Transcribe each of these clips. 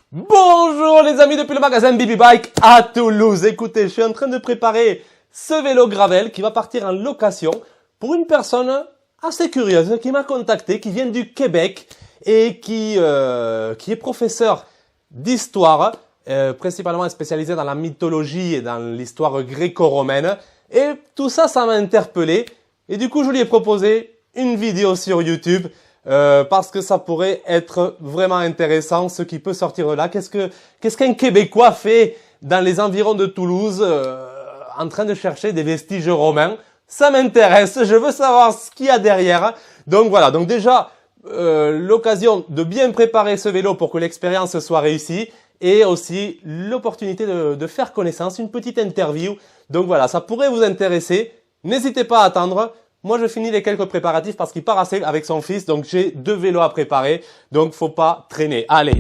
Bonjour les amis depuis le magasin Bibi Bike à Toulouse. Écoutez, je suis en train de préparer ce vélo gravel qui va partir en location pour une personne assez curieuse qui m'a contacté, qui vient du Québec et qui est professeur d'histoire, principalement spécialisé dans la mythologie et dans l'histoire gréco-romaine. Et tout ça, ça m'a interpellé. Et du coup, je lui ai proposé une vidéo sur YouTube. Parce que ça pourrait être vraiment intéressant ce qui peut sortir de là. Qu'est-ce qu'un Québécois fait dans les environs de Toulouse en train de chercher des vestiges romains? Ça m'intéresse, je veux savoir ce qu'il y a derrière. Donc voilà, donc déjà l'occasion de bien préparer ce vélo pour que l'expérience soit réussie et aussi l'opportunité de faire connaissance, une petite interview. Donc voilà, ça pourrait vous intéresser. N'hésitez pas à attendre. Moi, je finis les quelques préparatifs parce qu'il part avec son fils, donc j'ai 2 vélos à préparer, donc faut pas traîner. Allez.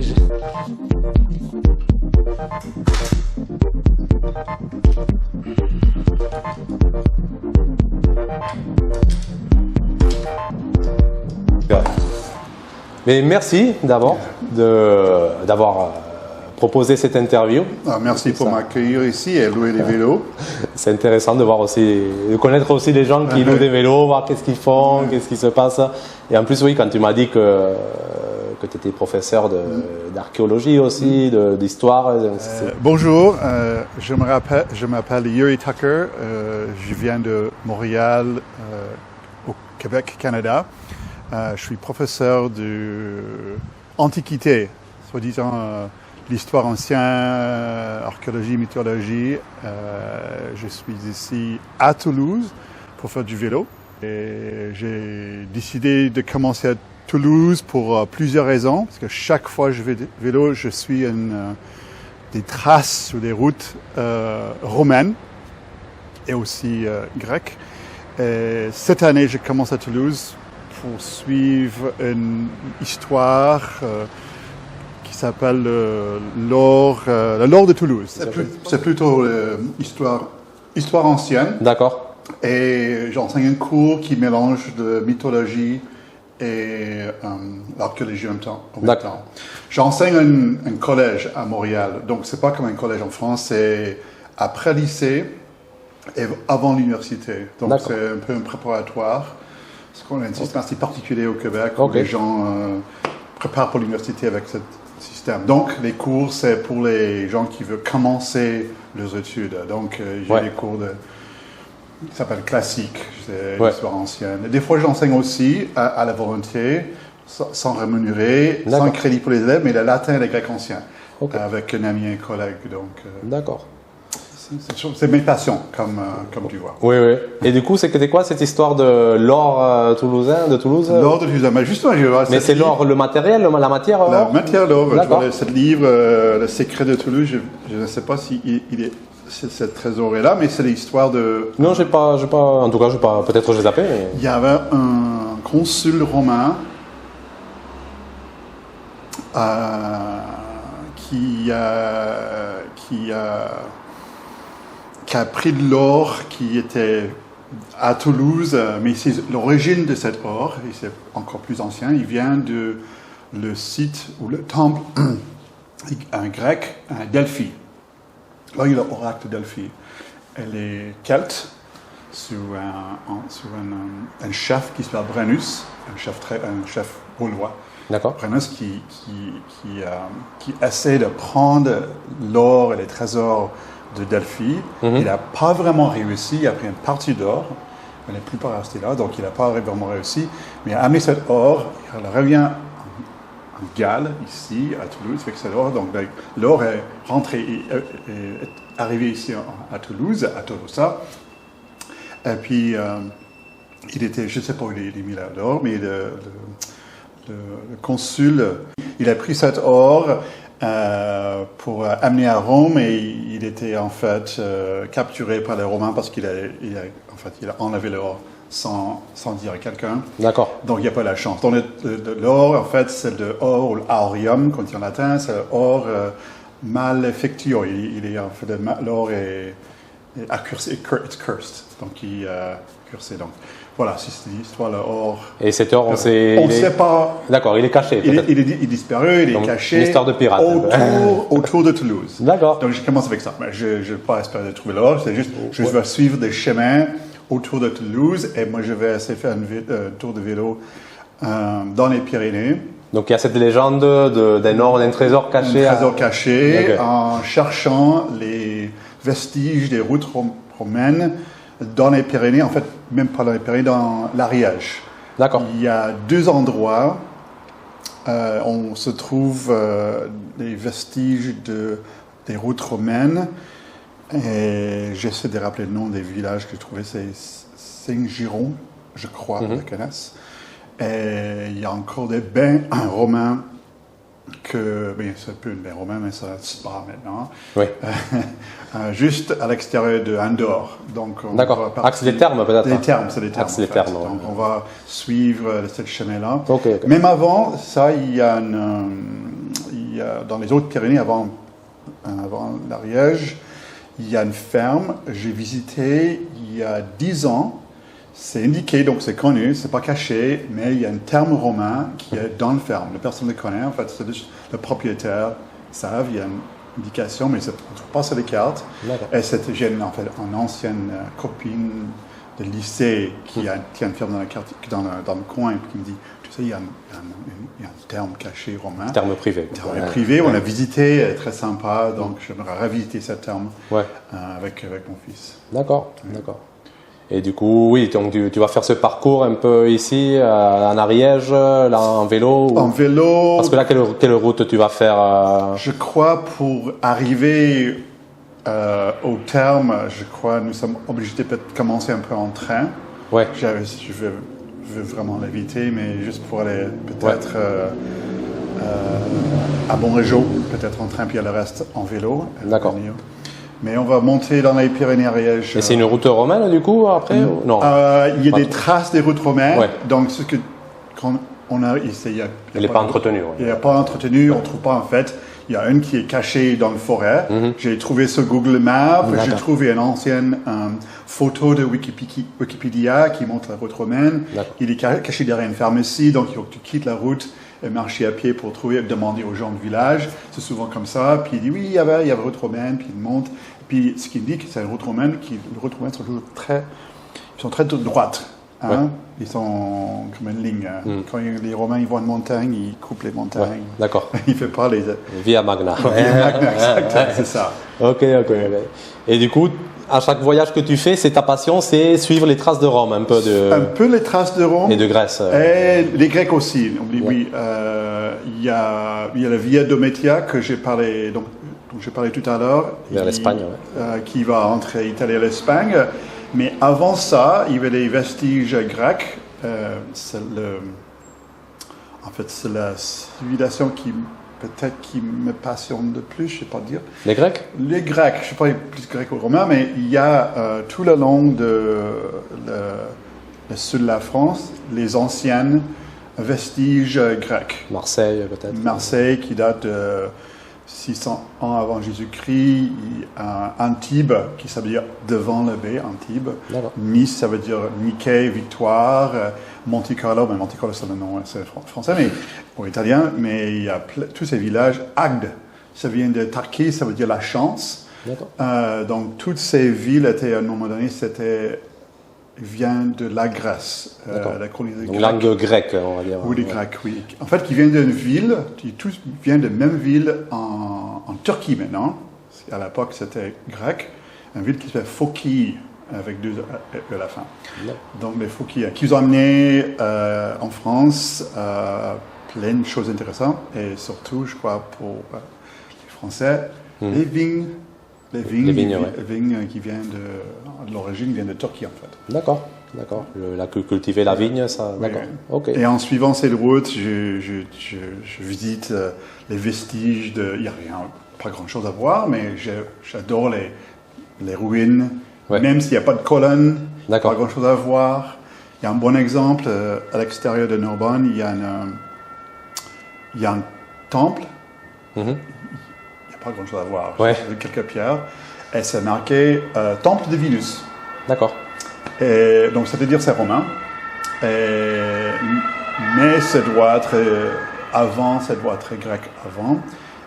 Mais merci d'abord d'avoir proposé cette interview. Merci pour m'accueillir ici et louer des vélos. C'est intéressant de voir aussi, de connaître aussi les gens qui louent des vélos, voir qu'est-ce qu'ils font, qu'est-ce qui se passe. Et en plus, oui, quand tu m'as dit que tu étais professeur d'archéologie aussi, d'histoire. Bonjour, je m'appelle Yuri Tucker, je viens de Montréal, au Québec, Canada. Je suis professeur d'antiquité, soi-disant l'histoire ancienne, archéologie, mythologie. Je suis ici à Toulouse pour faire du vélo. Et j'ai décidé de commencer à Toulouse pour plusieurs raisons. Parce que chaque fois que je vais vélo, je suis des traces sur des routes romaines et aussi grecques. Et cette année, je commence à Toulouse pour suivre une histoire qui s'appelle l'or de Toulouse. C'est plutôt histoire ancienne. D'accord. Et j'enseigne un cours qui mélange de mythologie et l'archéologie en même temps. J'enseigne un collège à Montréal. Donc c'est pas comme un collège en France, c'est après le lycée et avant l'université. Donc c'est un peu un préparatoire. Parce qu'on a un système assez particulier au Québec où les gens préparent pour l'université avec ce système. Donc, les cours, c'est pour les gens qui veulent commencer leurs études. Donc, j'ai des cours qui s'appellent classiques, c'est l'histoire ancienne. Et des fois, j'enseigne aussi à la volonté, sans rémunérer, sans crédit pour les élèves, mais le latin et le grec ancien, avec un ami et un collègue. D'accord. C'est mes passions, comme tu vois. Oui. Et du coup, c'était quoi cette histoire de l'or toulousain, de Toulouse? L'or de Toulouse, mais justement, mais c'est l'or, le matériel, la matière or? La matière d'or. Ce livre, Le secret de Toulouse, je ne sais pas si cette trésor est là, mais c'est l'histoire de... Non, j'ai pas, en tout cas, peut-être j'ai zappé. Mais... Il y avait un consul romain qui a pris de l'or qui était à Toulouse, mais l'origine de cet or, et c'est encore plus ancien, il vient de le site ou le temple un grec, un Delphi. Là, il y a l'oracle de Delphi. Et les Celtes, sous un chef qui s'appelle Brennus, un chef gaulois. D'accord. Brennus qui essaie de prendre l'or et les trésors de Delphi. Il n'a pas vraiment réussi. Il a pris une partie d'or. Il n'est plus pas resté là, donc il n'a pas vraiment réussi. Mais il a amené cet or. Il revient en Galles, ici, à Toulouse, avec cet or. Donc l'or est rentré, est arrivé ici à Toulouse, à Tolosa. Et puis, il était, je ne sais pas où il est mis l'or, mais le consul, il a pris cet or pour amener à Rome et il était en fait capturé par les Romains parce qu'il a enlevé l'or sans dire à quelqu'un. D'accord. Donc il n'y a pas la chance. Donc l'or, en fait, c'est de or, ou aurium, qu'on dit en latin, c'est or malefectio. L'or est accursé, it's cursed. Donc il est cursé. Donc Voilà, c'est l'histoire de or. Et cet or, On ne sait pas. D'accord, il est caché. Il est disparu, il est caché. Une histoire de pirate. Autour de Toulouse. D'accord. Donc je commence avec ça. Mais je ne vais pas espérer de trouver l'or, c'est juste je vais suivre des chemins autour de Toulouse et moi je vais essayer de faire un tour de vélo dans les Pyrénées. Donc il y a cette légende d'un or, d'un trésor caché. Un trésor caché en cherchant les vestiges des routes romaines dans les Pyrénées, en fait, même pas dans les Pyrénées, dans l'Ariège. D'accord. Il y a 2 endroits où on se trouve des vestiges des routes romaines. Et j'essaie de rappeler le nom des villages que j'ai trouvés. C'est Saint-Giron, je crois, la connaissent. Et il y a encore des bains romains c'est plus un bain romain, mais ça se spa maintenant. Oui. Juste à l'extérieur de Andorre. D'accord. Axe des Thermes, peut-être. Des Thermes, c'est des Thermes. Axe des Thermes. Donc on va suivre cette chemin-là. Okay. Même avant ça, il y a dans les autres Pyrénées, avant l'Ariège, il y a une ferme. J'ai visité il y a 10 ans. C'est indiqué, donc c'est connu, c'est pas caché, mais il y a un terme romain qui est dans le ferme. Personne ne le connaît, en fait, c'est juste le propriétaire savent, il y a une indication, mais on ne trouve pas sur les cartes. Et j'ai en fait une ancienne copine de lycée qui tient une ferme dans le coin et qui me dit, tu sais, il y a un terme caché romain. Terme privé. Terme privé, on a visité, très sympa, donc j'aimerais revisiter ce terme avec mon fils. D'accord, d'accord. Et du coup, oui, donc tu vas faire ce parcours un peu ici, en Ariège, là en vélo En vélo. Parce que là, quelle route tu vas faire Je crois pour arriver au terme, je crois nous sommes obligés de peut-être commencer un peu en train. Ouais. Je veux vraiment l'éviter, mais juste pour aller peut-être à Bonrégeau, peut-être en train, puis le reste en vélo. D'accord. Mais on va monter dans les Pyrénées-Arièges. Et c'est une route romaine, du coup, après Non. Il y a des traces des routes romaines. Ouais. Donc, quand on a essayé. Elle n'est pas entretenue. Il n'est pas entretenu, on ne trouve pas en fait. Il y a une qui est cachée dans le forêt. J'ai trouvé sur Google Maps. J'ai trouvé une ancienne photo de Wikipédia qui montre la route romaine. Il est caché derrière une pharmacie, donc il faut que tu quittes la route et marcher à pied pour demander aux gens du village. C'est souvent comme ça. Puis il dit oui, il y avait une route romaine, puis il monte. Puis ce qu'il dit, c'est une route romaine, les routes romaines sont toujours très droites. Hein? Ouais. Ils sont comme une ligne. Quand les Romains ils voient une montagne, ils coupent les montagnes. Ouais, d'accord. Il ne fait pas les... Via Magna. Via Magna, exactement, c'est ça. Ok. Et du coup, à chaque voyage que tu fais, c'est ta passion, c'est suivre les traces de Rome, un peu les traces de Rome. Et de Grèce. Et les Grecs aussi. Oui, il y a la Via Domitia que j'ai parlé, dont j'ai parlé tout à l'heure. Vers l'Espagne, qui va entre l'Italie et l'Espagne. Mais avant ça, il y avait des vestiges grecs. C'est la civilisation qui me passionne de plus, je ne sais pas dire. Les Grecs? Les Grecs, je ne sais pas plus grec ou romain, mais il y a tout le long de le sud de la France, les anciennes vestiges grecs. Marseille, peut-être. Marseille, qui date de 600 ans avant Jésus-Christ, Antibes, qui ça veut dire devant la baie, Antibes. Nice, ça veut dire Nikkei, victoire. Monte Carlo, mais Monte Carlo c'est le nom, c'est français, mais ou italien, mais il y a tous ces villages. Agde, ça vient de Tarki, ça veut dire la chance. Donc toutes ces villes étaient à un moment donné, vient de la Grèce, la colonie de Grèce. Langue grecque, on va dire. Oui, les Grecs, oui. En fait, qui vient d'une ville, tous viennent de la même ville en Turquie maintenant. À l'époque, c'était grec. Une ville qui s'appelle Phokie, avec 2 à la fin. Donc, les Phokie, qui ont amené en France plein de choses intéressantes. Et surtout, je crois, pour les Français, les vignes. Les vignes qui viennent de l'origine viennent de Turquie en fait. D'accord. Cultiver la vigne, ça. Oui, d'accord. Oui. Ok. Et en suivant cette route, je visite les vestiges il n'y a pas grand chose à voir, mais j'adore les ruines. Ouais. Même s'il n'y a pas de colonne, pas grand chose à voir. Il y a un bon exemple à l'extérieur de Narbonne, il y a un temple. Pas grand chose à voir. Ouais. Quelques pierres. Et c'est marqué Temple de Vénus. D'accord. Et donc, ça veut dire c'est romain. Mais ça doit être avant, ça doit être grec avant.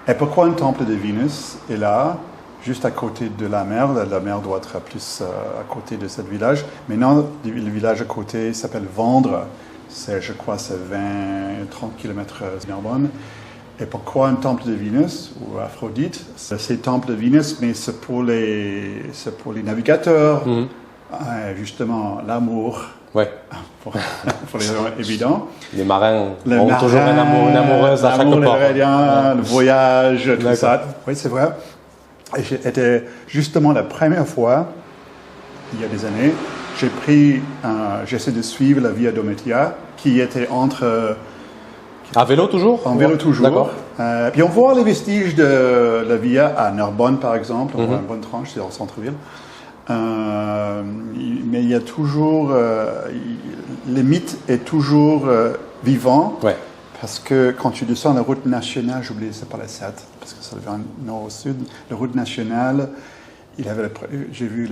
Et pourquoi un temple de Vénus est là, juste à côté de la mer? La mer doit être plus à côté de ce village. Maintenant, le village à côté s'appelle Vendre. Je crois que c'est 20-30 km de Narbonne. Et pourquoi un temple de Vénus ou Aphrodite? C'est le temple de Vénus, mais c'est pour les navigateurs. Justement, l'amour. Ouais. Pour les gens évidents. Les marins ont toujours un amour, une amoureuse à chaque port. Le voyage, tout ça. Oui, c'est vrai. Et c'était justement la première fois, il y a des années, j'essaie de suivre la Via Domitia, qui était entre... À vélo toujours? En vélo toujours. D'accord. Puis on voit les vestiges de la Via à Narbonne, par exemple. On voit une bonne tranche, c'est dans le centre-ville. Mais il y a toujours... le mythe est toujours vivant. Ouais. Parce que quand tu descends la route nationale, j'oublie, c'est pas la 7, parce que ça vient nord au sud, la route nationale, j'ai vu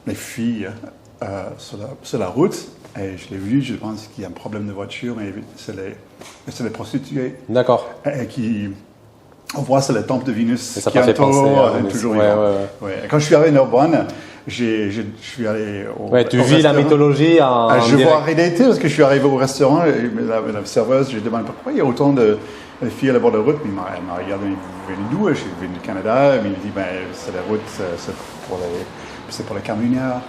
les filles sur la route, et je l'ai vu, je pense qu'il y a un problème de voiture, mais c'est les prostituées. D'accord. On voit, c'est le temple de Vénus et ça qui entoure toujours ouais. Quand je suis arrivé à Narbonne, je suis allé au tu vis la mythologie en je direct. vois en réalité, parce que je suis arrivé au restaurant, et la serveuse, je lui demande pourquoi il y a autant de filles à la bord de la route. Mais elle m'a regardé, vous venez d'où? Je suis venu du Canada. Mais il me dit, c'est la route, c'est pour les camionneurs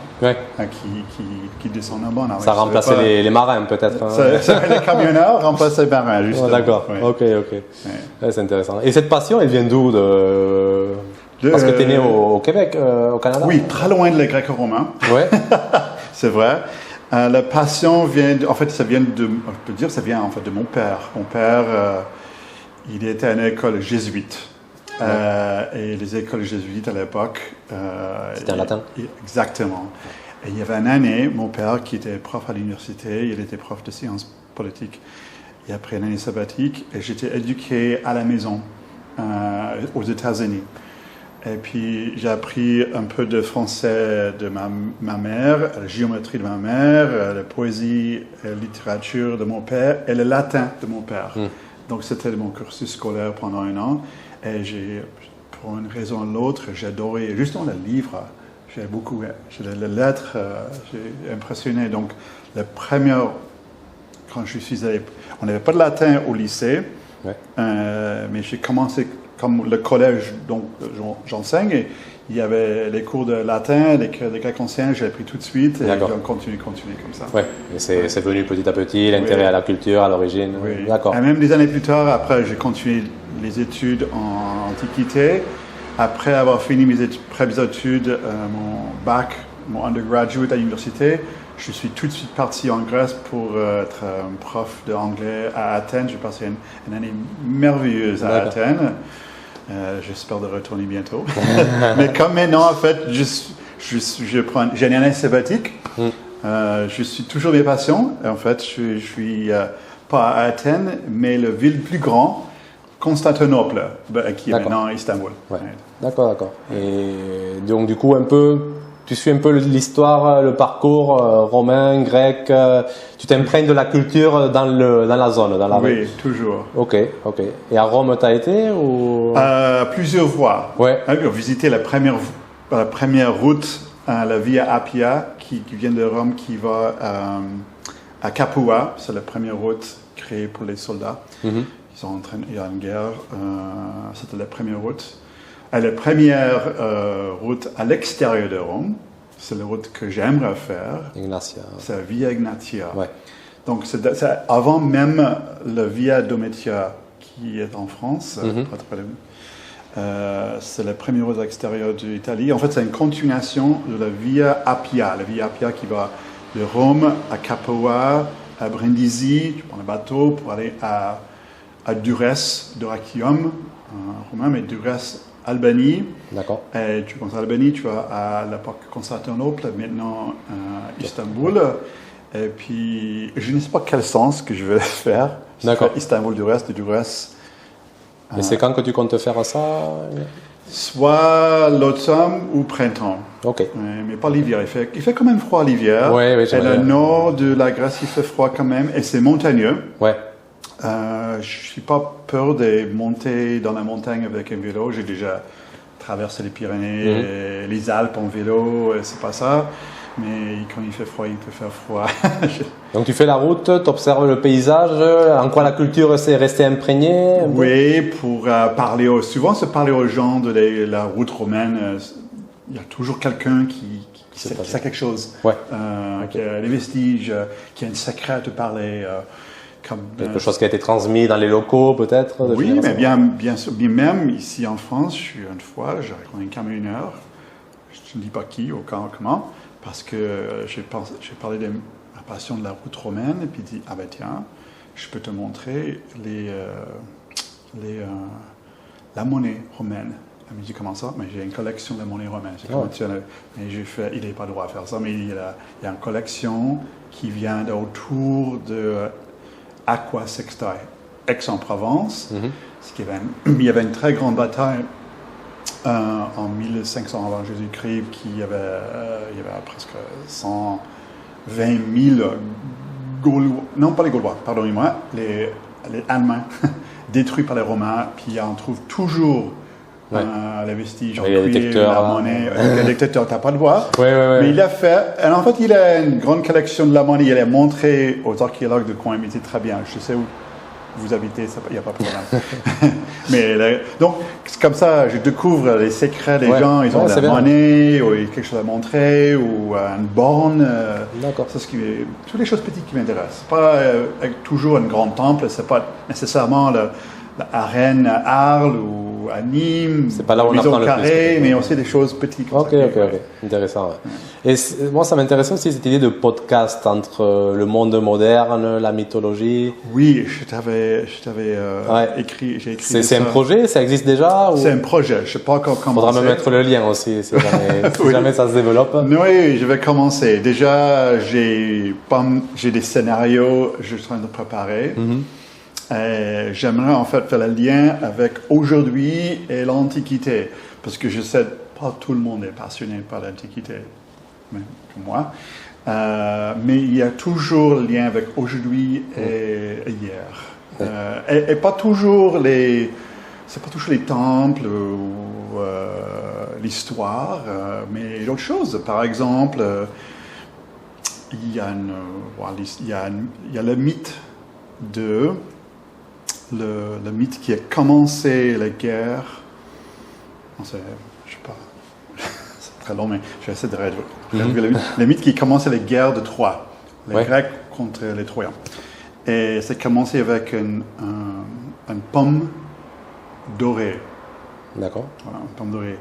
qui descendent en bas. Ça remplaçait les marins, peut-être. Les camionneurs remplacent les marins, justement. D'accord, ok. Ouais, c'est intéressant. Et cette passion, elle vient d'où Parce que tu es né au Québec, au Canada? Oui, très loin de les Greco-Romains. Ouais. C'est vrai. La passion vient, ça vient de mon père. Mon père, il était à une école jésuite. Et les écoles jésuites à l'époque... C'était en latin? Exactement. Et il y avait une année, mon père, qui était prof à l'université, il était prof de sciences politiques. Il a pris une année sabbatique et j'étais éduqué à la maison aux États-Unis. Et puis j'ai appris un peu de français de ma mère, la géométrie de ma mère, la poésie et la littérature de mon père et le latin de mon père. Donc c'était mon cursus scolaire pendant un an. Et pour une raison ou l'autre, j'ai adoré justement les livres. J'ai les lettres, j'ai impressionné. Donc quand je suis allé, on n'avait pas de latin au lycée, mais j'ai commencé comme le collège dont j'enseigne, et il y avait les cours de latin, les grecs anciens, j'ai appris tout de suite, et j'ai continué comme ça. Oui, et c'est venu petit à petit, l'intérêt à la culture, à l'origine. Oui. D'accord. Et même des années plus tard, après, j'ai continué les études en antiquité. Après avoir fini mes pré-études, mon bac, mon undergraduate à l'université, je suis tout de suite parti en Grèce pour être un prof d'anglais à Athènes. J'ai passé une année merveilleuse à Athènes. J'espère de retourner bientôt. Mais comme maintenant, en fait, j'ai une année sabbatique. Je suis toujours mes passions. En fait, je suis pas à Athènes, mais la ville plus grande, Constantinople, qui est maintenant Istanbul. Ouais. D'accord. Et donc, du coup, tu suis un peu l'histoire, le parcours romain, grec. Tu t'imprègnes de la culture dans la zone, dans la rue. Oui, toujours. Ok. Et à Rome, tu as été ou... Plusieurs fois. Ouais. J'ai visité la première route, la Via Appia, qui vient de Rome, qui va à Capua. C'est la première route créée pour les soldats. Il y a une guerre. C'était la première route. La première route à l'extérieur de Rome, c'est la route que j'aimerais faire. Ignatia. C'est la Via Ignatia. Ouais. Donc, c'est avant même la Via Domitia qui est en France. C'est la première route à l'extérieur de l'Italie. En fait, c'est une continuation de la Via Appia. La Via Appia qui va de Rome à Capua, à Brindisi. Tu prends le bateau pour aller à Durrës, Dyrrhachium, romain, mais Durrës, Albanie. D'accord. Et tu commences à Albanie, tu vas à l'époque Constantinople, maintenant Istanbul. Et puis, je ne sais pas quel sens que je vais faire. D'accord. Istanbul, Durrës, de Durrës. Et c'est quand que tu comptes faire ça? Soit l'automne ou printemps. Ok. Mais pas l'hiver. Il fait quand même froid l'hiver. Ouais, et le nord de la Grèce, il fait froid quand même. Et c'est montagneux. Ouais. Je suis pas peur de monter dans la montagne avec un vélo. J'ai déjà traversé les Pyrénées, et les Alpes en vélo. C'est pas ça. Mais quand il fait froid, il peut faire froid. Donc tu fais la route, tu observes le paysage, en quoi la culture s'est restée imprégnée? Oui, pour parler souvent se parler aux gens de la route romaine. Il y a toujours quelqu'un qui sait quelque chose, ouais. Qui a des vestiges, qui a un secret à te parler. Quelque chose qui a été transmis dans les locaux peut-être? Oui, mais bien sûr, bien même ici en France, une fois, j'ai rencontré un camionneur, je ne dis pas qui ou comment, parce que j'ai parlé de ma passion de la route romaine, et puis il dit, ah ben tiens, je peux te montrer la monnaie romaine. Il me dit, comment ça? Mais j'ai une collection de monnaie romaine. Mais il n'a pas le droit à faire ça, mais il y a une collection qui vient d'autour de Aqua Sextae, Aix-en-Provence. Il y avait une très grande bataille en 1500 avant Jésus-Christ, il y avait presque 120 000 Gaulois, non pas les Gaulois, pardonnez-moi, les Allemands détruits par les Romains, puis on trouve toujours les vestiges en cuir, la monnaie, le détecteur, tu n'as pas le voir. Mais il a fait, en fait il a une grande collection de la monnaie, il a montré aux archéologues de coin, il était très bien, je sais où vous habitez, il n'y a pas de problème. Mais donc, c'est comme ça, je découvre les secrets des gens, ils ont de la monnaie, ou quelque chose à montrer, ou une borne. D'accord. C'est toutes les choses petites qui m'intéressent. Pas toujours un grand temple, c'est pas nécessairement l'arène à Arles ou à Nîmes, c'est pas là où on apprend le plus, mais aussi des choses petites. Ok. Intéressant. Ouais. Et moi, ça m'intéressait aussi cette idée de podcast entre le monde moderne, la mythologie. Oui, je t'avais écrit. J'ai écrit. C'est un projet, ça existe déjà ou... C'est un projet. Je sais pas comment commencer. Faudra me mettre le lien aussi, si jamais ça se développe. Oui, je vais commencer. Déjà, j'ai des scénarios, je suis en train de préparer. J'aimerais en fait faire le lien avec aujourd'hui et l'Antiquité, parce que je sais pas tout le monde est passionné par l'Antiquité, même comme moi, mais il y a toujours le lien avec aujourd'hui et hier, et pas toujours c'est pas toujours les temples ou l'histoire, mais d'autres choses. Par exemple, il y a le mythe le mythe qui a commencé la guerre, je sais pas, c'est très long, mais je vais essayer de réduire le mythe qui a commencé la guerre de Troie, les Grecs contre les Troyens. Et c'est commencé avec une pomme dorée. D'accord. Voilà, une pomme dorée.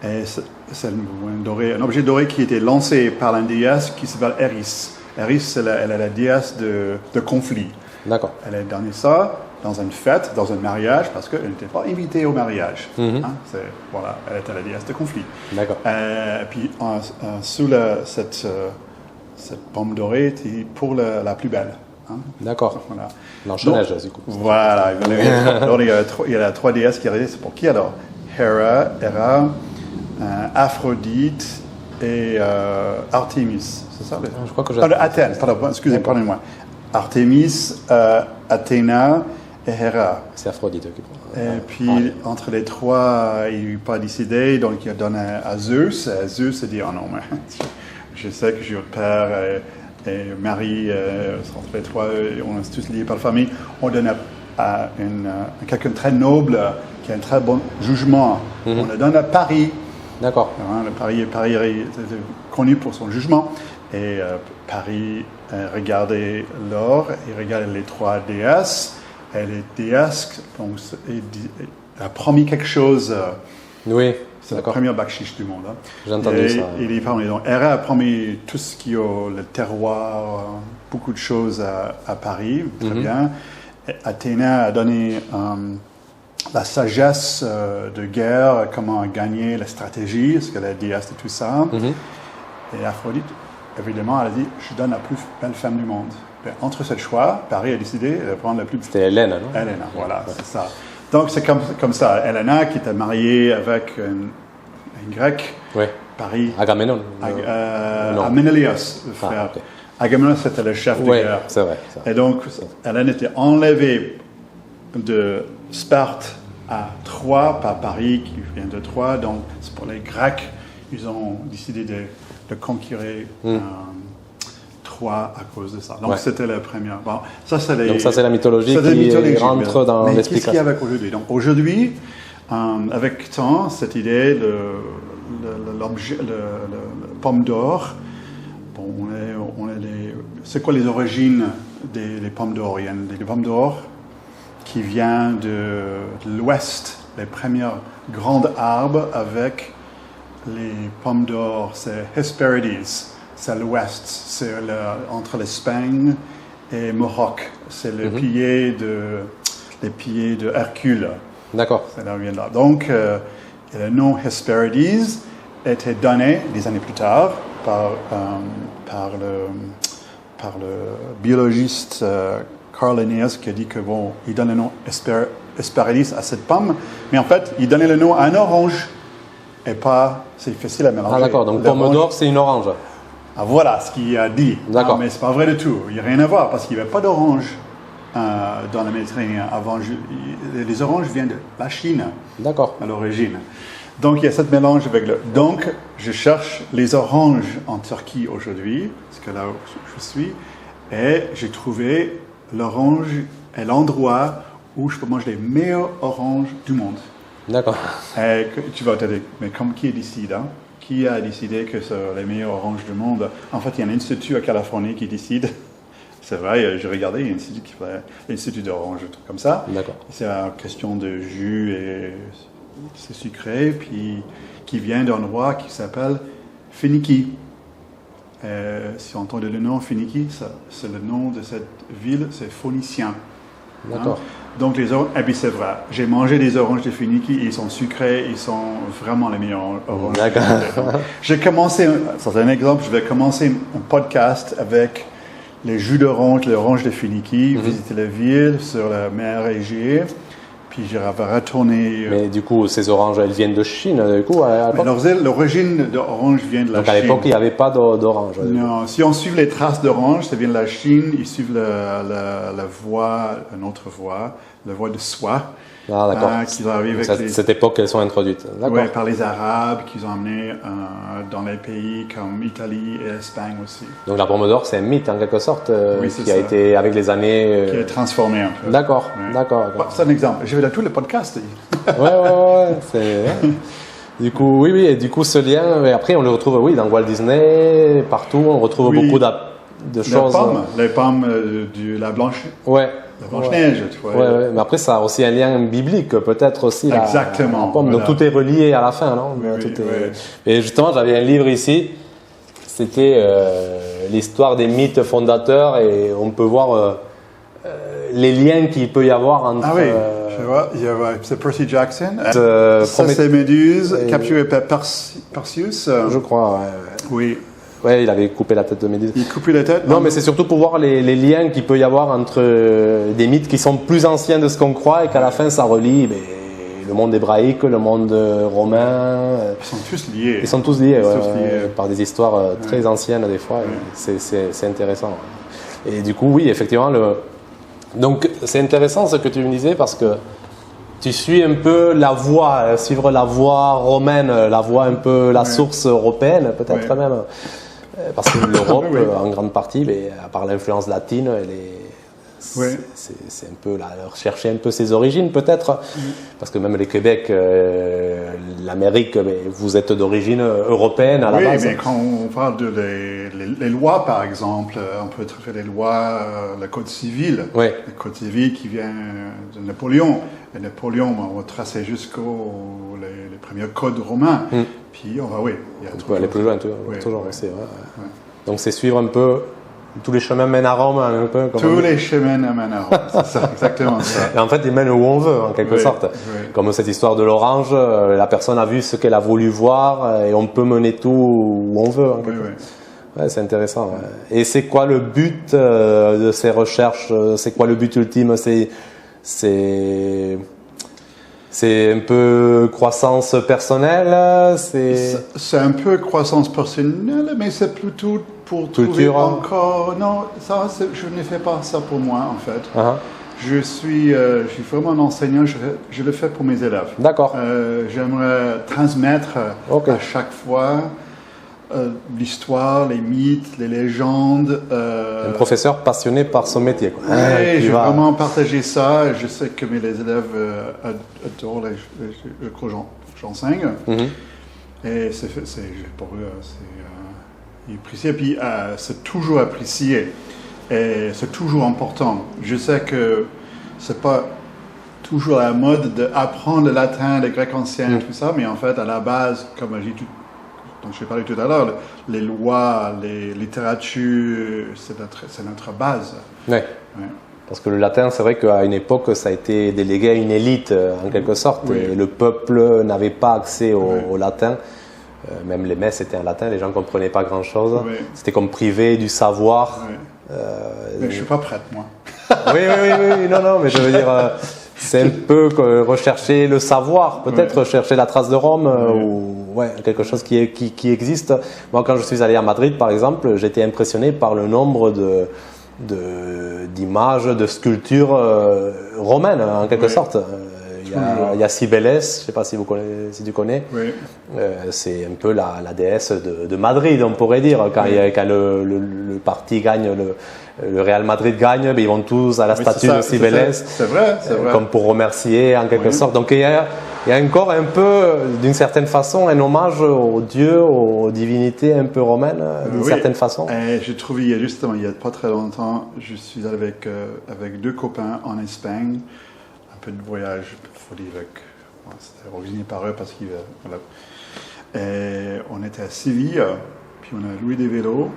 Et c'est un objet doré qui était lancé par une déesse qui s'appelle Eris. Eris, elle est la déesse de conflit. D'accord. Elle a donné ça dans une fête, dans un mariage, parce qu'elle n'était pas invitée au mariage. Elle était la déesse de conflit. D'accord. Puis sous cette pomme dorée, était pour la plus belle. D'accord. Voilà. Blanche-Neige, du coup. Voilà. Il y a 3 déesses qui arrivent. C'est pour qui alors? Hera, Aphrodite et Artémis. C'est ça? Je crois que j'ai... Athènes, pardonnez-moi. Artémis, Athéna et Hera. C'est Aphrodite qui prend. Et puis, entre les 3, il n'a pas décidé, donc il a donné à Zeus. Et Zeus a dit, oh non, mais je sais que j'ai votre père et Marie, entre les 3, on est tous liés par la famille. On donne à quelqu'un de très noble, qui a un très bon jugement. On le donne à Paris. D'accord. Paris est connu pour son jugement. Et Paris regardait l'or, il regardait les 3 déesses, et les déesses a promis quelque chose. Oui, c'est la première bakchiche du monde. J'ai entendu ça. Et les femmes, donc, Hera a promis tout ce qui est le terroir, beaucoup de choses à Paris, très bien. Et Athéna a donné la sagesse de guerre, comment gagner, la stratégie, parce qu'elle est la déesse de tout ça. Et Aphrodite, évidemment, elle a dit, je donne la plus belle femme du monde. Et entre ce choix, Paris a décidé de prendre la plus... C'était Hélène, non? Hélène, voilà, c'est ça. Donc c'est comme ça. Helena qui était mariée avec un grec, Ouais. Paris. Agamemnon. À Ménélios, le frère. Ok. Agamemnon, c'était le chef de Ouais, guerre. c'est vrai. Et donc, Hélène était enlevée de Sparte à Troie, par Paris, qui vient de Troie. Donc, c'est pour les Grecs, ils ont décidé de conquérir Troie à cause de ça. Donc, Ouais. c'était la première. Bon, Donc ça, c'est la mythologie qui rentre dans Mais l'explication. qu'est-ce qu'il y a avec aujourd'hui? Donc, aujourd'hui, avec le temps, cette idée, l'objet, le pomme d'or, bon, c'est quoi les origines des pommes d'or? Il y a des pommes d'or qui viennent de l'ouest, les premières grandes arbres avec les pommes d'or, c'est Hesperides, c'est l'ouest, c'est entre l'Espagne et Maroc, c'est les piliers de Hercule. D'accord. Ça vient de là. Donc, le nom Hesperides était donné des années plus tard par le biologiste Carl Linnaeus qui a dit que bon, il donne le nom Hesperides à cette pomme, mais en fait, il donnait le nom à un orange et pas. C'est facile à mélanger. Ah d'accord. Donc pomme d'or, c'est une orange. Ah, voilà ce qu'il a dit. D'accord. Mais c'est pas vrai du tout. Il n'y a rien à voir parce qu'il n'y avait pas d'orange dans la Méditerranée avant. Les oranges viennent de la Chine. D'accord. À l'origine. Donc il y a ce mélange avec le. Donc je cherche les oranges en Turquie aujourd'hui, parce que là où je suis, et j'ai trouvé l'orange est l'endroit où je peux manger les meilleures oranges du monde. D'accord. Et tu vas te dire, mais comme qui décide, hein? Qui a décidé que c'est les meilleures oranges du monde? En fait, il y a un institut à Californie qui décide. C'est vrai, j'ai regardé, il y a un institut qui fait l'institut d'orange, un truc comme ça. D'accord. C'est une question de jus et c'est sucré, puis qui vient d'un endroit qui s'appelle Phénicie. Si on entend le nom Phénicie, c'est le nom de cette ville, c'est phonicien. D'accord. Donc les oranges, et puis c'est vrai, j'ai mangé des oranges de Phénicie, ils sont sucrés, ils sont vraiment les meilleurs oranges. D'accord. J'ai commencé, c'est un exemple, je vais commencer un podcast avec les jus d'orange, les oranges de Phénicie, visiter la ville sur la mer Égée, puis je vais retourner. Mais du coup, ces oranges, elles viennent de Chine, du coup, à l'époque. L'origine d'orange vient de la Chine. Donc à l'époque, il n'y avait pas d'orange. Non, si on suit les traces d'orange, ça vient de la Chine, ils suivent la voie, une autre voie, la voie de soie. Ah d'accord. Qui arrive avec cette époque, elles sont introduites. D'accord. Ouais, par les Arabes qu'ils ont amenés dans les pays comme Italie et Espagne aussi. Donc la pomme d'or, c'est un mythe en quelque sorte, Oui, qui a été avec les années. Qui est transformé un peu. D'accord, Ouais. d'accord. C'est un exemple. Je vais dans tous les podcasts. Ouais. Du coup, oui, et du coup, ce lien, et après, on le retrouve, oui, dans Walt Disney, partout, on retrouve Oui. beaucoup de choses. Les pommes de la blanche. Ouais. La Blanche-Neige, tu vois. Ouais, mais après, ça a aussi un lien biblique, peut-être aussi. Exactement, La pomme. voilà. Donc tout est relié à la fin, non? Oui, Tout oui, est... oui. Et justement, j'avais un livre ici, c'était l'histoire des mythes fondateurs, et on peut voir les liens qu'il peut y avoir entre. Ah oui, je vois, c'est Percy Jackson. Ça, Promet- c'est Méduse, capturé par Perseus. Je crois, ouais. Oui, Ouais, il avait coupé la tête de Méduse. il coupe la tête. Non, mais c'est surtout pour voir les liens qu'il peut y avoir entre des mythes qui sont plus anciens de ce qu'on croit et qu'à la fin ça relie le monde hébraïque, le monde romain. Ils sont tous liés. Ils sont tous liés, Ils sont ouais, tous liés. par des histoires très anciennes des fois. Et c'est intéressant. Et du coup, oui, effectivement. Donc c'est intéressant ce que tu me disais parce que tu suis un peu la voie, suivre la voie romaine, la voie un peu la source européenne peut-être même. Parce que l'Europe, Oui. en grande partie, mais à part l'influence latine, Oui. c'est un peu rechercher un peu ses origines peut-être, parce que même les Québec, l'Amérique, vous êtes d'origine européenne à la base. Oui, mais quand on parle de les lois, par exemple, on peut trouver les lois, le code civil. Oui. Le code civil qui vient de Napoléon. Et Napoléon, on va tracer jusqu'aux les premiers codes romains. Puis on va, oui. On peut aller plus loin, toujours ouais. aussi. Ouais. Donc c'est suivre un peu tous les chemins mènent à Rome, un peu. Comme Tous les chemins mènent à Rome, c'est ça, exactement ça. Et en fait, ils mènent où on veut, en quelque sorte. Oui. Comme cette histoire de l'orange, la personne a vu ce qu'elle a voulu voir et on peut mener tout où on veut. En quelque sorte. Ouais, c'est intéressant. Ouais. Et c'est quoi le but de ces recherches? C'est quoi le but ultime? C'est un peu croissance personnelle, c'est un peu croissance personnelle, mais c'est plutôt pour trouver culture. encore. Non, ça, je ne fais pas ça pour moi en fait. Je suis vraiment un enseignant, je le fais pour mes élèves. D'accord. J'aimerais transmettre à chaque fois l'histoire, les mythes, les légendes. Un professeur passionné par son métier. Quoi. Oui, je vais vraiment partager ça. Je sais que mes élèves adorent le cours j'enseigne. Et pour eux, c'est apprécié. Et puis, c'est toujours apprécié. Et c'est toujours important. Je sais que c'est pas toujours à la mode d'apprendre le latin, le grec ancien, tout ça, mais en fait, à la base, comme dont j'ai parlé tout à l'heure, les lois, les littératures, c'est notre base. Ouais. Parce que le latin, c'est vrai qu'à une époque, ça a été délégué à une élite, en quelque sorte, et le peuple n'avait pas accès au latin. Même les messes étaient en latin, les gens ne comprenaient pas grand-chose. C'était comme privé du savoir. Mais je ne suis pas prête, moi. Oui, non, mais je veux dire, c'est un peu rechercher le savoir, peut-être rechercher la trace de Rome, ou quelque chose qui existe. Moi, quand je suis allé à Madrid, par exemple, j'étais impressionné par le nombre d'images, de sculptures romaines, en quelque sorte. Il y a Cibeles, je ne sais pas si tu connais. C'est un peu la déesse de Madrid, on pourrait dire. Quand le parti gagne, le Real Madrid gagne, ils vont tous à la statue de Cibeles. C'est vrai. Comme pour remercier, en quelque sorte. Donc il y a encore un peu, d'une certaine façon, un hommage aux dieux, aux divinités un peu romaines, d'une certaine façon. J'ai trouvé justement, il n'y a pas très longtemps, je suis allé avec deux copains en Espagne. Un peu de voyage, c'était organisé par eux parce qu'ils et on était à Séville, puis on a loué des vélos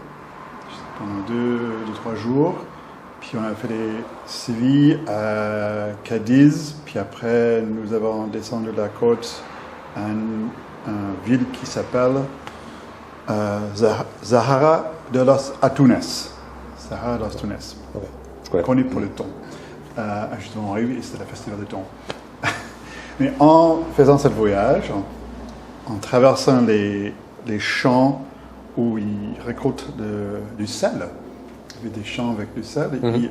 pendant 2-3 jours, puis on a fait Séville à Cadiz, puis après nous avons descendu de la côte à une ville qui s'appelle Zahara de los Atunes. Zahara de los Atunes. Connu pour le thon. Justement, on arrive et c'était le festival de thon. Mais en faisant ce voyage, en traversant les champs où ils récoltent du sel, il y avait des champs avec du sel, et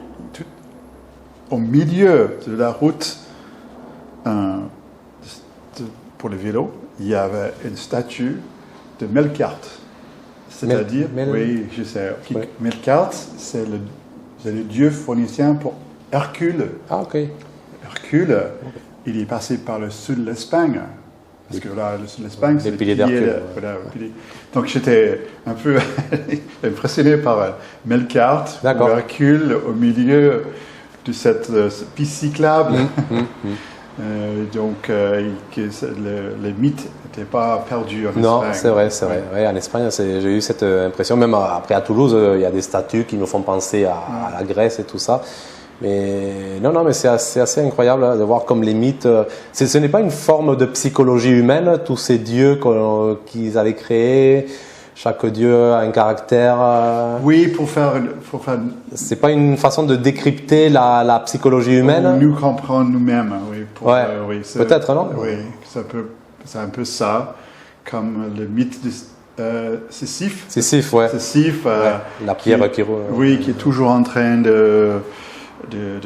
au milieu de la route pour le vélo, il y avait une statue de Melkart. C'est-à-dire, oui, je sais, Melkart, c'est le dieu phénicien pour Hercule. Hercule, il est passé par le sud de l'Espagne. Parce que là, le sud de l'Espagne, c'est le pilier d'Hercule. Donc j'étais un peu impressionné par Melkart, ou Hercule, au milieu de cette piste cyclable. Donc le mythe n'était pas perdu en Espagne. Non, c'est vrai. Ouais, en Espagne, j'ai eu cette impression. Même après à Toulouse, il y a des statues qui nous font penser à la Grèce et tout ça. Mais mais c'est assez incroyable de voir comme les mythes. Ce n'est pas une forme de psychologie humaine, tous ces dieux qu'ils avaient créés. Chaque dieu a un caractère. Oui, pour faire. C'est pas une façon de décrypter la psychologie humaine. Pour nous comprendre nous-mêmes, oui. Peut-être, non? Oui, c'est un peu ça, comme le mythe de Sisyphe. Sisyphe, ouais. Sisyphe, la pierre qui roule. Oui, qui est toujours en train de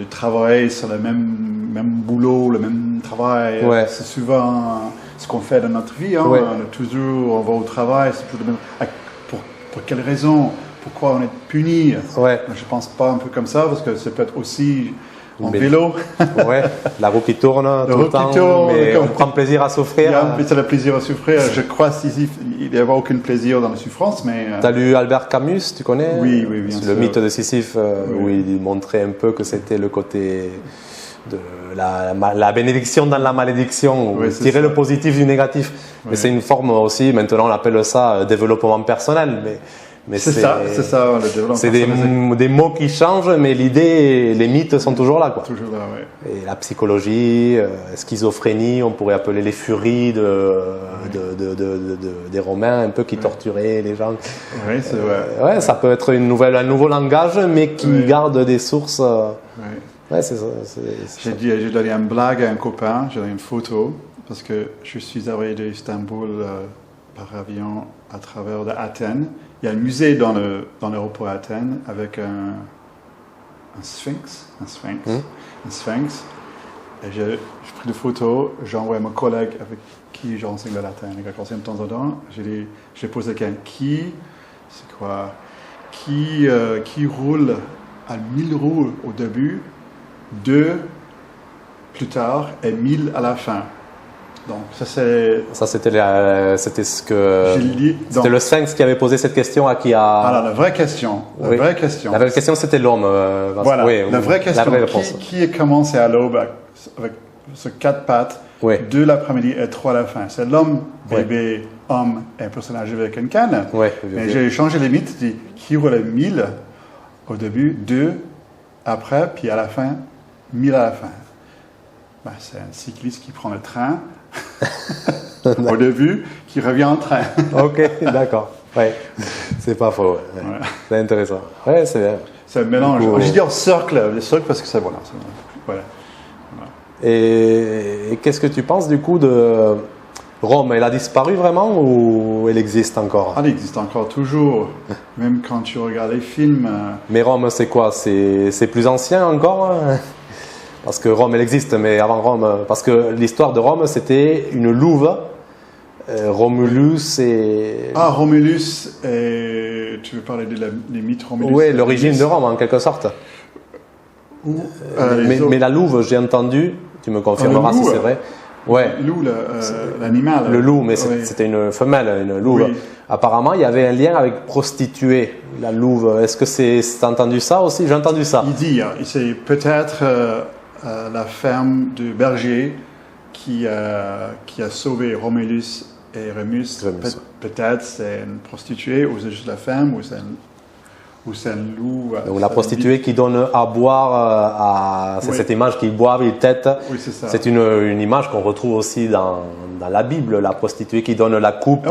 travailler sur le même boulot, le même travail. C'est souvent ce qu'on fait dans notre vie. On va au travail, c'est toujours le même. Pour quelle raison? Pourquoi on est puni? Je ne pense pas un peu comme ça, parce que ça peut être aussi en vélo. La roue qui tourne tout le temps, mais on prend plaisir à souffrir. C'est le plaisir à souffrir. Je crois qu'il n'y a aucun plaisir dans la souffrance. Tu as lu Albert Camus, tu connais? Oui, bien sûr. Le mythe de Sisyphe, où il montrait un peu que c'était le côté de la bénédiction dans la malédiction, tirer le positif du négatif. Mais c'est une forme aussi, maintenant on appelle ça développement personnel. Mais c'est ça, le développement. C'est des mots qui changent, mais l'idée, les mythes sont toujours là, quoi. Toujours là, oui. Et la psychologie, schizophrénie, on pourrait appeler les furies des Romains, un peu qui torturaient les gens. Oui, c'est vrai. Ça peut être un nouveau langage, mais qui garde des sources Ouais, c'est ça. J'ai donné une blague à un copain, j'ai donné une photo, parce que je suis arrivé d'Istanbul par avion à travers d'Athènes. Il y a un musée dans l'aéroport d'Athènes avec un sphinx. Et j'ai pris des photos, j'ai envoyé à mon collègue avec qui j'enseigne le latin. Et quand de temps en temps, j'ai posé quelqu'un qui roule à 1000 roues au début, 2 plus tard et 1000 à la fin. Donc ça c'était ce que c'était le Sphinx qui avait posé cette question à qui a. Alors la vraie question. La vraie question c'était l'homme. Voilà. La vraie question. Qui a commencé à l'aube avec ce 4 pattes, 2 l'après-midi et 3 à la fin. C'est l'homme, bébé, homme et un personnage avec une canne. Mais j'ai changé les mythes. Dit qui roule 1000 au début, 2 après, puis à la fin 1000 à la fin. Ben, c'est un cycliste qui prend le train au début, qui revient en train. Ok, d'accord. Ouais, c'est pas faux. Ouais. C'est intéressant. Ouais, c'est bien. C'est un mélange. Je dis en cercle, les cercles parce que c'est voilà. Et qu'est-ce que tu penses du coup de Rome? Elle a disparu vraiment ou elle existe encore? Elle existe encore toujours, même quand tu regardes les films. Mais Rome, c'est quoi? C'est plus ancien encore? Parce que Rome, elle existe, mais avant Rome, parce que l'histoire de Rome, c'était une louve. Romulus et... Ah, Romulus, et tu veux parler des mythes Romulus? Oui, l'origine de Rome, en quelque sorte. Mais la louve, j'ai entendu, tu me confirmeras si c'est vrai. Ouais. Loup, l'animal. Le loup, mais c'était une femelle, une louve. Oui. Apparemment, il y avait un lien avec prostituée, la louve. Est-ce que t'as entendu ça aussi? J'ai entendu ça. Il dit, c'est peut-être la ferme du berger qui a sauvé Romulus et Remus. Peut-être c'est une prostituée, ou c'est juste la femme, ou c'est un loup. Donc la prostituée qui donne à boire c'est cette image qu'ils boivent, ils têtent. Oui, c'est ça. C'est une image qu'on retrouve aussi dans la Bible, la prostituée qui donne la coupe,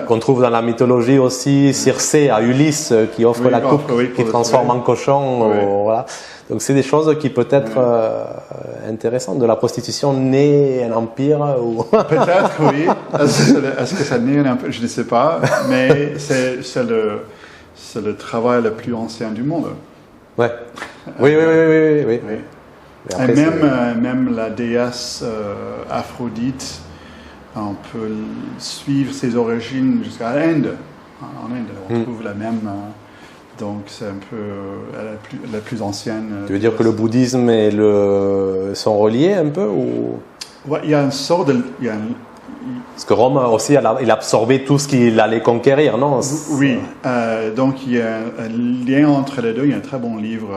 qu'on trouve dans la mythologie aussi, Circé à Ulysse qui offre la coupe, qui transforme en cochon. Voilà. Donc c'est des choses qui peuvent être intéressantes. De la prostitution naît un empire ou... Peut-être, oui. Est-ce que ça naît un empire? Je ne sais pas. Mais c'est le travail le plus ancien du monde. Ouais. Oui. Après, et même la déesse Aphrodite, on peut suivre ses origines jusqu'à l'Inde. En Inde, on trouve la même. Donc c'est un peu la plus ancienne. Tu veux dire que le bouddhisme et sont reliés un peu ou... Ouais, il y a une sorte de... Parce que Rome aussi, il a absorbé tout ce qu'il allait conquérir, non? Oui, donc il y a un lien entre les deux. Il y a un très bon livre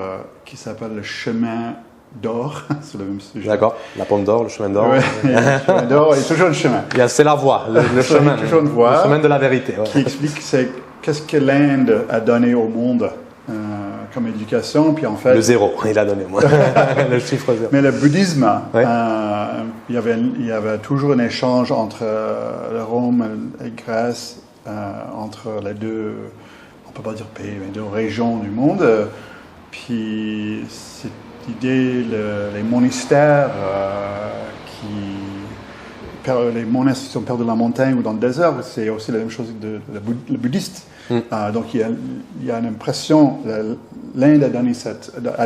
qui s'appelle Le Chemin d'Or, c'est le même sujet. D'accord, la pomme d'or, le chemin d'or. Ouais, le chemin d'or, il y a toujours le chemin. C'est la voie, le chemin. Toujours une voie. Le chemin de la vérité. Ouais. Qui explique qu'est-ce que l'Inde a donné au monde comme éducation, puis en fait... Le 0, il a donné, moi. Le chiffre 0. Mais le bouddhisme, il y avait toujours un échange entre Rome et Grèce, entre les deux, on ne peut pas dire pays, mais deux régions du monde. Puis cette idée, les monastères les monastères qui sont perdus dans la montagne ou dans le désert, c'est aussi la même chose le bouddhiste. Donc il y a une impression, l'Inde a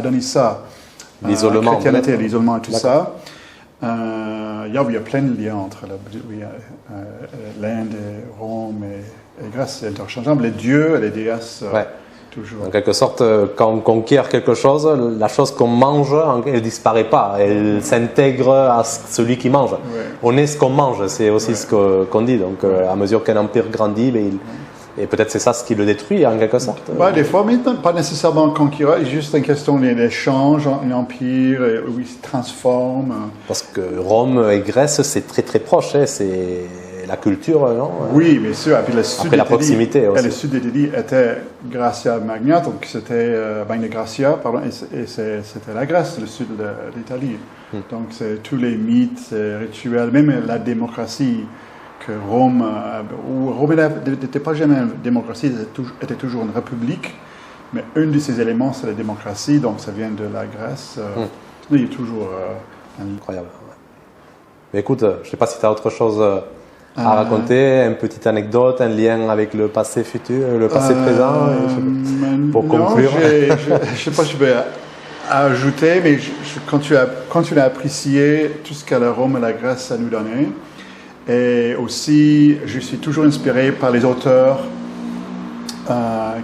donné ça, l'isolement, la chrétienté, l'isolement et tout ça. Il y a plein de liens entre l'Inde et Rome et Grèce, c'est interchangeable. Les dieux et les déesses, toujours. En quelque sorte, quand on conquiert quelque chose, la chose qu'on mange, elle ne disparaît pas, elle s'intègre à celui qui mange. On est ce qu'on mange, c'est aussi ce qu'on dit. Donc à mesure qu'un empire grandit, et peut-être c'est ça ce qui le détruit en quelque sorte. Des fois, mais pas nécessairement conquérir, c'est juste une question d'échange, un empire, où il se transforme. Parce que Rome et Grèce, c'est très très proche, c'est la culture, non? Oui, bien sûr. Et puis le sud après la proximité aussi. Le sud d'Italie était Gracia Magna, donc c'était Magna Gracia, pardon, et c'était la Grèce, le sud de l'Italie. Donc c'est tous les mythes, rituels, même la démocratie. Que Rome n'était pas jamais une démocratie, était toujours une république, Mais un de ces éléments, c'est la démocratie, donc ça vient de la Grèce. Il y a toujours un livre. Incroyable. Ouais. Mais écoute, je ne sais pas si tu as autre chose à raconter, une petite anecdote, un lien avec le passé futur, le passé présent, pour conclure. Je ne sais pas si je vais ajouter, mais quand tu as apprécié tout ce que la Rome et la Grèce a nous donné, et aussi, je suis toujours inspiré par les auteurs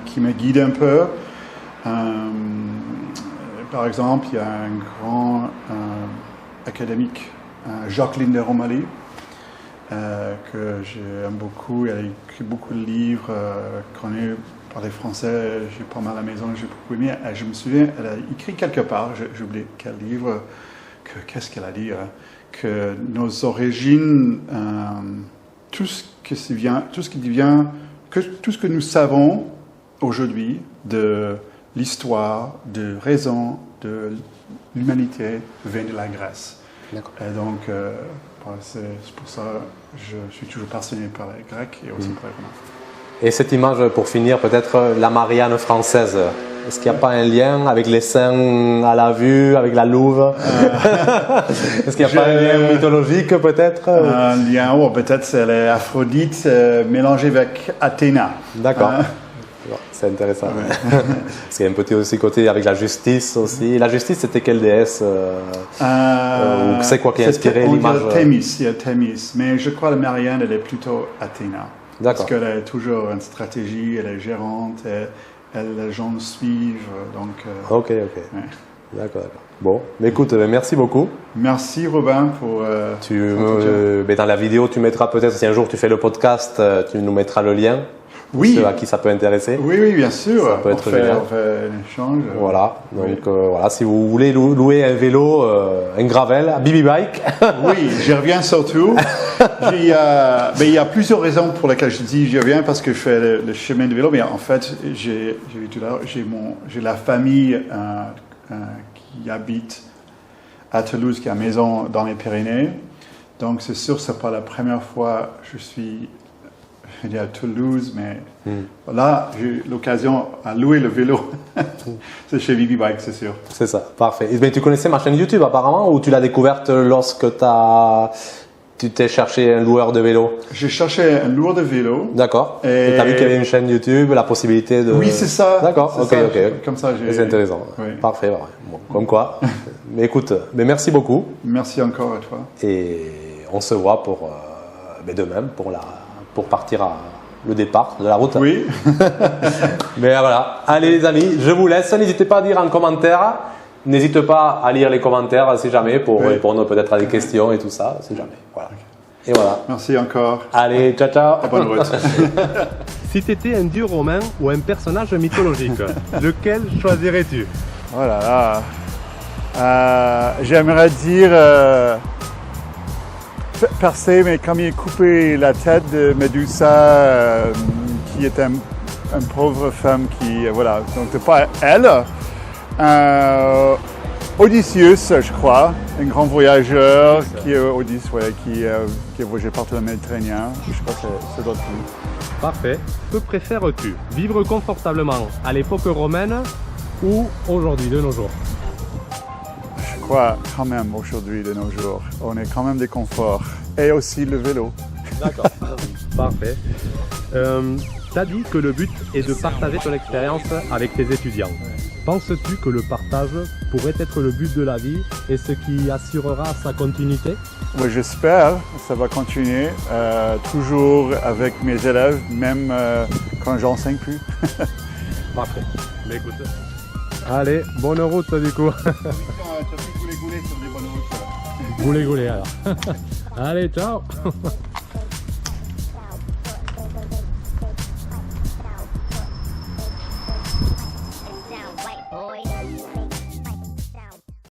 qui me guident un peu. Par exemple, il y a un grand académique, Jacqueline de Romalie, que j'aime beaucoup. Elle a écrit beaucoup de livres connus par les Français. J'ai pas mal à la maison, j'ai beaucoup aimé. Je me souviens, elle a écrit quelque part, j'ai oublié quel livre, qu'est-ce qu'elle a dit, que nos origines, tout ce que nous savons aujourd'hui de l'histoire, de raison, de l'humanité vient de la Grèce. D'accord. Et donc, c'est pour ça que je suis toujours passionné par les Grecs et aussi par les Romains. Et cette image, pour finir, peut-être la Marianne française. Est-ce qu'il n'y a pas un lien avec les seins à la vue, avec la louve Est-ce qu'il n'y a pas un lien mythologique, peut-être Un lien, peut-être c'est l'Aphrodite mélangée avec Athéna. D'accord. C'est intéressant. Ouais. Parce qu'il y a un petit aussi côté avec la justice aussi. La justice, c'était quelle déesse ou c'est quoi qui a inspiré l'image Il y a Thémis, mais je crois que la Marianne, elle est plutôt Athéna. D'accord. Parce qu'elle a toujours une stratégie, elle est gérante, les gens le suivent. Donc, ok. Ouais. D'accord. Bon, mais écoute, merci beaucoup. Merci Robin pour... dans la vidéo, tu mettras peut-être, si un jour tu fais le podcast, tu nous mettras le lien. Oui. Ceux à qui ça peut intéresser. Oui, bien sûr. Ça peut être génial. On fait un échange. Voilà. Donc voilà, si vous voulez louer un vélo, un gravel, un BB Bike. Oui, j'y reviens surtout. Il y a plusieurs raisons pour lesquelles je dis j'y reviens, parce que je fais le chemin de vélo. Mais en fait, j'ai la famille qui habite à Toulouse, qui a une maison dans les Pyrénées. Donc c'est sûr, c'est pas la première fois que je suis à Toulouse, mais là, j'ai eu l'occasion à louer le vélo. C'est chez BB Bike, c'est sûr. C'est ça, parfait. Mais tu connaissais ma chaîne YouTube apparemment, ou tu l'as découverte lorsque tu t'es cherché un loueur de vélo? J'ai cherché un loueur de vélo. D'accord. Et tu as vu qu'il y avait une chaîne YouTube, la possibilité de... Oui, c'est ça. D'accord, ok. Comme ça, c'est intéressant. Oui. Parfait. Bon, comme quoi. Mais écoute, merci beaucoup. Merci encore à toi. Et on se voit pour demain, pour partir à le départ de la route. Oui. Mais voilà. Allez les amis, je vous laisse. N'hésitez pas à dire en commentaire. N'hésite pas à lire les commentaires si jamais pour répondre peut-être à des questions et tout ça, si jamais. Voilà. Et voilà. Merci encore. Allez, ciao. Bonne route. Si tu étais un dieu romain ou un personnage mythologique, lequel choisirais-tu? Oh là là. J'aimerais dire Persée, mais comme il a coupé la tête de Médusa, qui est une pauvre femme qui, voilà, donc c'est pas elle. Odysseus, je crois, un grand voyageur qui a voyagé partout dans le Méditerranée. Je crois que c'est d'autres pays. Parfait. Que préfères-tu? Vivre confortablement à l'époque romaine ou aujourd'hui, de nos jours? Je crois quand même aujourd'hui, de nos jours. On est quand même des conforts. Et aussi le vélo. D'accord. Parfait. Tu as dit que le but est de partager ton expérience avec tes étudiants. Penses-tu que le partage pourrait être le but de la vie et ce qui assurera sa continuité? Oui, j'espère que ça va continuer, toujours avec mes élèves, même quand j'enseigne plus. Parfait. Mais écoute. Allez, bonne route du coup. Goulet alors. Goulet alors. Allez, ciao.